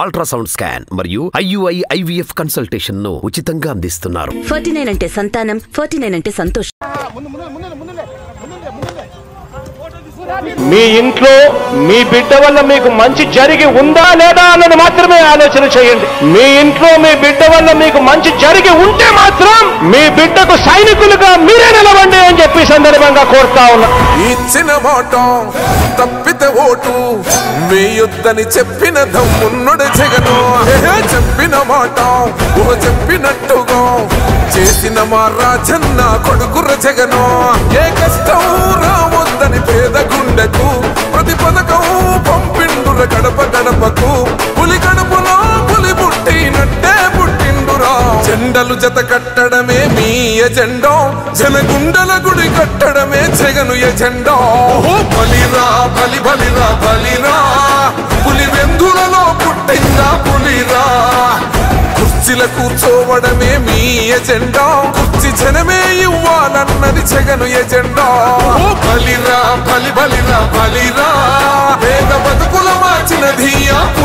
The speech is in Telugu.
అల్ట్రాసౌండ్ స్కాన్ మరియు IUI IVF కన్సల్టేషన్ ను ఉచితంగా అందిస్తున్నారు. 49 అంటే సంతానం, 49 అంటే సంతోషం. మీ ఇంట్లో మీ బిడ్డ వల్ల మీకు మంచి జరిగి ఉందా లేదా అన్నది మాత్రమే ఆలోచన చేయండి. మీ ఇంట్లో మీ బిడ్డ వల్ల మీకు మంచి జరిగి ఉంటే మాత్రం మీ బిడ్డకు సైనికులుగా మీరే నిలవండి అని చెప్పి సందర్భంగా కోరుతా ఉన్నా. ఇచ్చిన మాట తప్పితే ఓటు వేయొద్దని చెప్పిన దమ్మున్నడు జగను. చెప్పిన మాట చెప్పినట్టుగా చేసిన మా రాజన్న కొడుకుర జగను. ఏ కష్టం రావద్దని పేద గుండెకు ప్రతి పథకం పంపిండుర గడప గడపకు. పులి గడపలో పులి పుట్టినట్టే పుట్టిండురా. జెండలు జత కట్టడమే మీ ఎజెండా, జనగుండల గుడి కట్టడమే జగను ఎజెండా. బలిరా బలి బలిరా బలిరా, పులి వెందులలో పుట్టిందా పులిరా. కుర్చీల కూర్చోవడమే మీ ఎజెండా, కుర్చీ జనమే ఇవ్వాలన్నది జగను ఎజెండా. బలిరా బలి బలిరా బలిరా, పేద బతుకుల మార్చినది